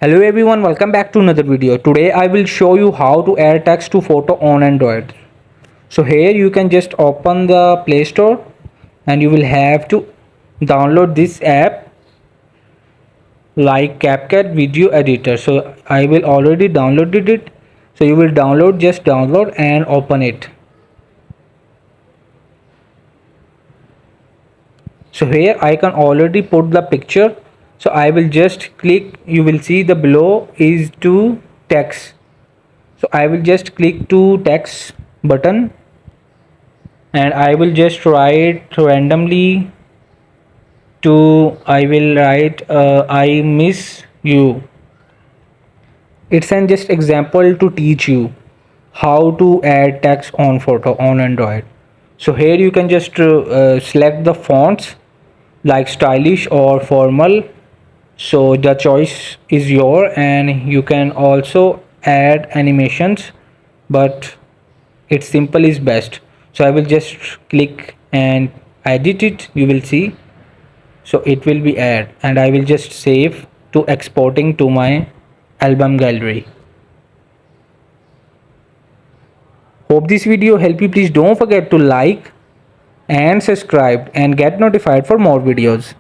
Hello everyone, welcome back to another video. Today I will show you how to add text to photo on Android. So here you can just open the Play Store and you will have to download this app like CapCut Video Editor. So I will already downloaded it. So you will just download and open it. So here I can already put the picture. So I will just click, you will see the below is to text. So I will just click to text button and I will just write randomly to I will write I miss you. It's an just example to teach you how to add text on photo on Android. So here you can just select the fonts like stylish or formal. So the choice is your, and you can also add animations, but it's simple is best. So I will just click and edit it, you will see. So it will be add and I will just save to exporting to my album gallery. Hope this video help you. Please don't forget to like and subscribe and get notified for more videos.